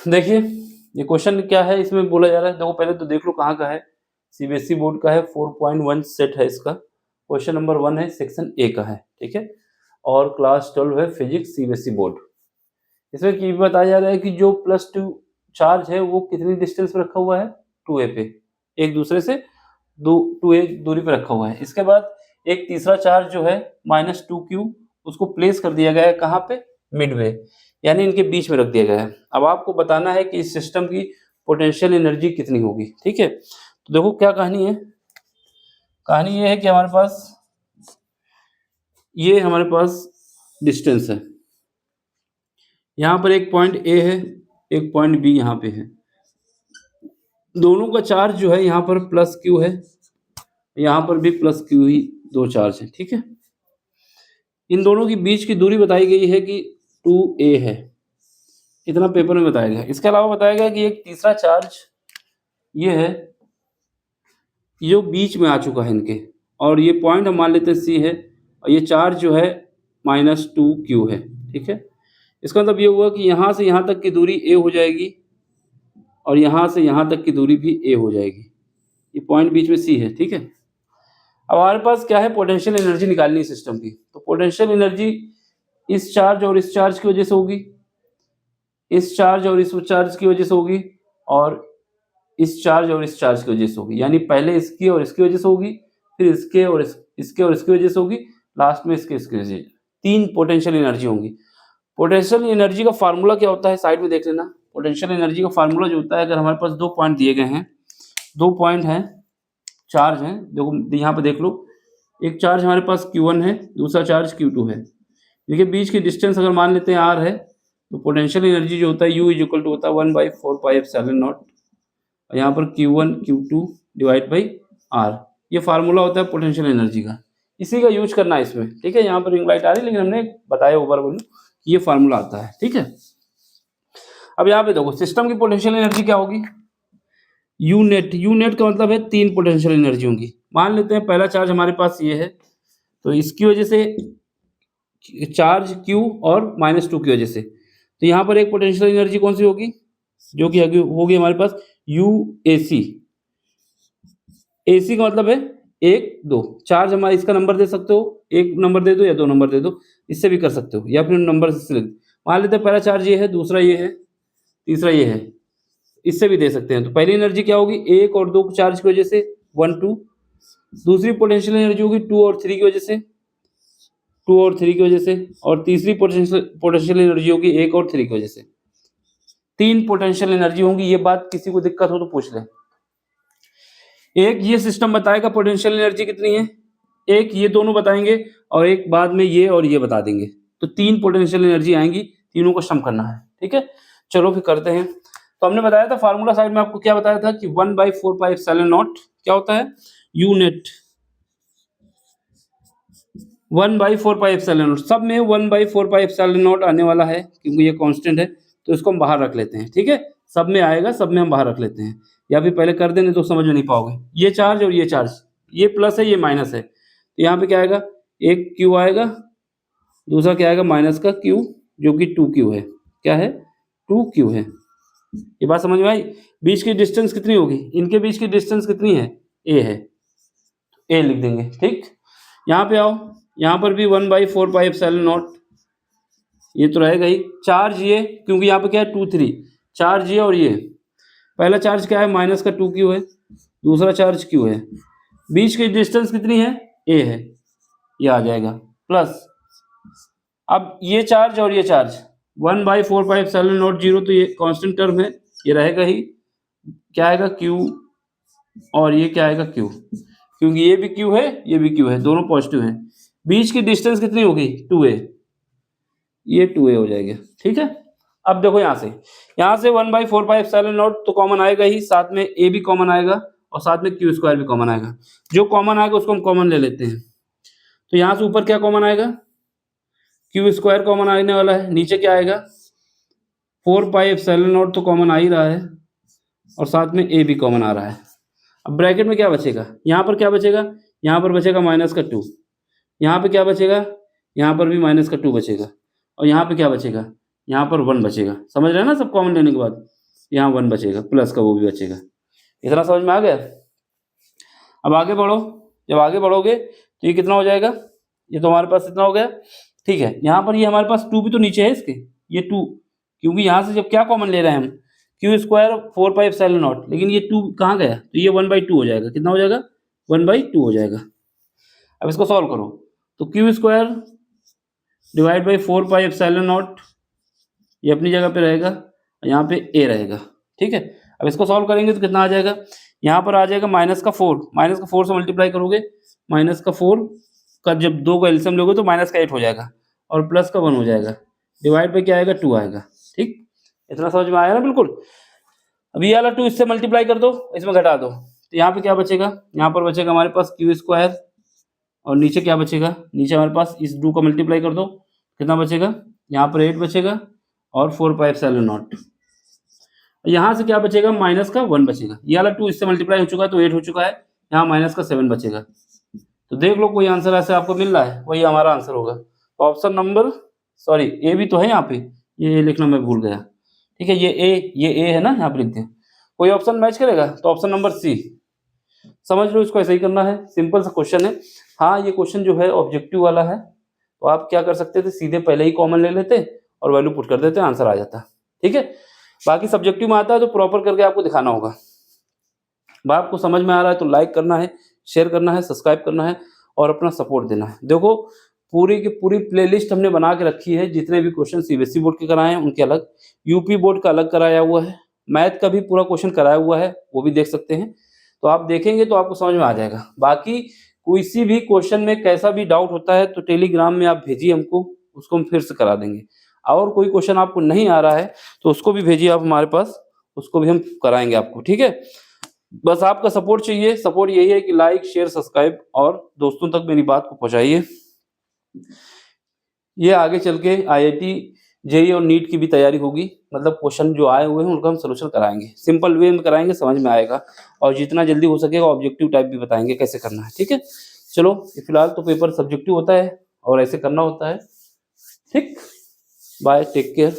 देखिए ये क्वेश्चन क्या है, इसमें बोला जा रहा है, देखो पहले तो देख लो कहाँ का है। सीबीएसई बोर्ड का है, 4.1 सेट है इसका। क्वेश्चन नंबर 1 है, सेक्शन ए का है, ठीक है। और क्लास 12 है, फिजिक्स, सीबीएसई बोर्ड। इसमें ये बताया जा रहा है कि जो +2 चार्ज है वो कितनी डिस्टेंस पे रखा हुआ है, 2a पे, एक दूसरे से 2a दूरी पे रखा हुआ है। इसके बाद एक तीसरा चार्ज जो है -2q, उसको प्लेस कर दिया गया है कहाँ पे, मिडवे, यानी इनके बीच में रख दिया गया है। अब आपको बताना है कि इस सिस्टम की पोटेंशियल एनर्जी कितनी होगी, ठीक है। तो देखो क्या कहानी है, कहानी ये है कि हमारे पास डिस्टेंस है, यहाँ पर एक पॉइंट ए है, एक पॉइंट बी यहाँ पे है। दोनों का चार्ज जो है यहाँ पर +q है, यहाँ पर भी +q ही दो चार्ज है, ठीक है। इन दोनों के बीच की दूरी बताई गई है कि 2a है, इतना पेपर में बताया गया। इसके अलावा बताया गया कि एक तीसरा चार्ज ये है, ये बीच में आ चुका है इनके, और ये पॉइंट हम मान लेते हैं C है, और ये चार्ज जो है -2q है, ठीक है। इसका मतलब ये हुआ कि यहाँ से यहाँ तक की दूरी a हो जाएगी, और यहाँ से यहाँ तक की दूरी भी a हो जाएगी। ये पॉइंट बीच में C है, ठीक है। अब हमारे पास क्या है, पोटेंशियल एनर्जी निकालनी है सिस्टम की। तो पोटेंशियल एनर्जी इस चार्ज और इस चार्ज की वजह से होगी, इस चार्ज और इस चार्ज की वजह से होगी, और इस चार्ज और इस चार्ज की वजह से होगी। यानी पहले इसकी और इसकी वजह से होगी, फिर इसके और इसके और इसकी वजह से होगी, लास्ट में इसके इसकी वजह से। 3 पोटेंशियल एनर्जी होंगी। पोटेंशियल एनर्जी का फार्मूला क्या होता है, साइड में देख लेना। पोटेंशियल एनर्जी का फार्मूला जो होता है, अगर हमारे पास 2 पॉइंट दिए गए हैं, 2 पॉइंट हैं, चार्ज हैं, देखो यहाँ पे देख लो, एक चार्ज हमारे पास Q1 है, दूसरा चार्ज Q2 है। देखिए बीच की डिस्टेंस अगर मान लेते हैं r है, तो पोटेंशियल एनर्जी जो होता है U = होता है 1/4πε0, यहाँ पर Q1 Q2 divide by R। ये फार्मूला होता है पोटेंशियल एनर्जी का, इसी का यूज करना है इसमें, ठीक है। यहाँ पर रिंग लाइट आ रही है, लेकिन हमने बताया ऊपर बोलूँ ये फार्मूला आता है, ठीक है। अब यहाँ पे देखो सिस्टम की पोटेंशियल एनर्जी क्या होगी, यू नेट का मतलब है 3 पोटेंशियल एनर्जी होंगी। मान लेते हैं पहला चार्ज हमारे पास ये है, तो इसकी वजह से चार्ज Q और -2 की वजह से, तो यहाँ पर एक पोटेंशियल एनर्जी कौन सी होगी, जो कि होगी हमारे पास UAC। AC का मतलब है 1 2, चार्ज हमारा इसका नंबर दे सकते हो, 1 नंबर दे दो या 2 नंबर दे दो, इससे भी कर सकते हो, या फिर नंबर से लिख। मान लेते हैं पहला चार्ज ये है, दूसरा ये है, तीसरा ये है, इससे भी दे सकते हैं। तो पहली एनर्जी क्या होगी, 1 और 2 चार्ज की वजह से 1 2, दूसरी पोटेंशियल एनर्जी होगी 2 और 3 की वजह से, 2 और 3 की वजह से, और तीसरी पोटेंशियल एनर्जी होगी 1 और 3 की वजह से। 3 पोटेंशियल एनर्जी होंगी। ये बात किसी को दिक्कत हो तो पूछ लें। एक ये सिस्टम बताएगा पोटेंशियल एनर्जी कितनी है, एक ये दोनों बताएंगे, और एक बाद में ये और ये बता देंगे। तो 3 पोटेंशियल एनर्जी आएंगी, तीनों को सम करना है, ठीक है। चलो फिर करते हैं। तो हमने बताया था फार्मूला साइड में आपको क्या बताया था कि 1/4πε0 क्या होता है, यू नेट 1/4πε0, सब में 1/4πε0 आने वाला है, क्योंकि ये कांस्टेंट है, तो इसको हम बाहर रख लेते हैं, ठीक है। सब में आएगा, सब में हम बाहर रख लेते हैं, या फिर पहले कर देने तो समझ में नहीं पाओगे। ये चार्ज और ये चार्ज, ये प्लस है ये माइनस है, तो यहाँ पे क्या आएगा, एक Q आएगा, दूसरा क्या आएगा माइनस का Q, जो कि 2Q है। क्या है, 2Q है। ये बात समझ में आई। बीच की डिस्टेंस कितनी होगी, इनके बीच की डिस्टेंस कितनी है, A है, A लिख देंगे, ठीक। यहाँ पे आओ, यहाँ पर भी 1/4πε0, ये तो रहेगा ही। चार्ज ये, क्योंकि यहाँ पे क्या है 2 3, चार्ज ये और ये, पहला चार्ज क्या है माइनस का 2Q है, दूसरा चार्ज Q है, बीच की डिस्टेंस कितनी है, A है, ये आ जाएगा प्लस। अब ये चार्ज और ये चार्ज 1/4πε0, तो ये कांस्टेंट टर्म है, ये रहेगा ही। क्या आएगा Q, और ये क्या आएगा Q, क्योंकि ये भी Q है ये भी Q है, दोनों पॉजिटिव हैं। बीच की डिस्टेंस कितनी होगी, 2a, ये 2a हो जाएगा, ठीक है। अब देखो यहाँ से 1/4πε0 तो कॉमन आएगा ही, साथ में a भी कॉमन आएगा, और साथ में Q² भी कॉमन आएगा। जो कॉमन आएगा उसको हम कॉमन ले लेते हैं। तो यहाँ से ऊपर क्या कॉमन आएगा, Q² कॉमन आने वाला है, नीचे क्या आएगा 4πε0 तो कॉमन आ ही रहा है, और साथ में a भी कॉमन आ रहा है। अब ब्रैकेट में क्या बचेगा, यहाँ पर क्या बचेगा, यहाँ पर बचेगा -2, यहाँ पे क्या बचेगा, यहाँ पर भी -2 बचेगा, और यहाँ पे क्या बचेगा, यहाँ पर 1 बचेगा। समझ रहे हैं ना सब कॉमन लेने के बाद। यहाँ 1 बचेगा, प्लस का वो भी बचेगा। इतना समझ में आ गया? अब आगे बढ़ो, जब आगे बढ़ोगे तो ये कितना हो जाएगा, ये तो हमारे पास इतना हो गया, ठीक है। यहाँ पर ये हमारे पास 2 भी तो नीचे है इसके, ये 2, क्योंकि यहाँ से जब क्या कॉमन ले रहे हैं हम, क्यू स्क्वायर 4πε0, लेकिन ये 2 कहाँ गया, तो ये 1/2 हो जाएगा। कितना हो जाएगा, 1/2 हो जाएगा। अब इसको सॉल्व करो, तो क्यू स्क्वायर डिवाइड बाई 4πε0, ये अपनी जगह पे रहेगा, यहाँ पे ए रहेगा, ठीक है। अब इसको सॉल्व करेंगे तो कितना आ जाएगा, यहाँ पर आ जाएगा -4 से मल्टीप्लाई करोगे, -4 का जब 2 का एलसीएम लोगे तो -8 हो जाएगा, और प्लस का 1 हो जाएगा, डिवाइड पे क्या आएगा, 2 आएगा, ठीक। इतना समझ में आया ना, बिल्कुल। अब ये वाला 2 इससे मल्टीप्लाई कर दो, इसमें घटा दो, तो यहाँ पे क्या बचेगा, यहाँ पर बचेगा हमारे पास क्यू स्क्वायर, और नीचे क्या बचेगा, नीचे हमारे पास इस 2 का मल्टीप्लाई कर दो, कितना बचेगा, यहाँ पर 8 बचेगा, और 4πε0। यहाँ से क्या बचेगा, -1 बचेगा। ये वाला 2 इससे मल्टीप्लाई हो चुका है तो 8 हो चुका है, यहाँ -7 बचेगा। तो देख लो कोई आंसर ऐसे आपको मिल रहा है, वही हमारा आंसर होगा। ऑप्शन नंबर, सॉरी ए भी तो है यहाँ पे, ये लिखना मैं भूल गया, ठीक है। ये ए है ना, यहाँ पे लिखते हैं। कोई ऑप्शन मैच करेगा तो ऑप्शन नंबर सी, समझ लो, इसको ऐसे ही करना है, सिंपल सा क्वेश्चन है। हाँ, ये क्वेश्चन जो है ऑब्जेक्टिव वाला है, तो आप क्या कर सकते थे, सीधे पहले ही कॉमन ले लेते और वैल्यू पुट कर देते, आंसर आ जाता, ठीक है। बाकी सब्जेक्टिव में आता है तो प्रॉपर करके आपको दिखाना होगा। बात को समझ में आ रहा है तो लाइक करना है, शेयर करना है, सब्सक्राइब करना है और अपना सपोर्ट देना है। देखो, पूरी की पूरी प्लेलिस्ट हमने बना के रखी है, जितने भी क्वेश्चन सीबीएसई बोर्ड के कराए हैं उनके अलग, यूपी बोर्ड का अलग कराया हुआ है, मैथ का भी पूरा क्वेश्चन कराया हुआ है, वो भी देख सकते हैं। तो आप देखेंगे तो आपको समझ में आ जाएगा। बाकी किसी भी क्वेश्चन में कैसा भी डाउट होता है तो टेलीग्राम में आप भेजिए हमको, उसको हम फिर से करा देंगे। और कोई क्वेश्चन आपको नहीं आ रहा है तो उसको भी भेजिए आप हमारे पास, उसको भी हम कराएंगे आपको, ठीक है। बस आपका सपोर्ट चाहिए, सपोर्ट यही है कि लाइक शेयर सब्सक्राइब और दोस्तों तक मेरी बात को पहुंचाइए। ये आगे चल के IIT जेईई और नीट की भी तैयारी होगी, मतलब क्वेश्चन जो आए हुए हैं उनका हम सोल्यूशन कराएंगे, सिंपल वे में कराएंगे, समझ में आएगा, और जितना जल्दी हो सकेगा ऑब्जेक्टिव टाइप भी बताएंगे कैसे करना है, ठीक है। चलो, फिलहाल तो पेपर सब्जेक्टिव होता है और ऐसे करना होता है, ठीक। Bye, take care.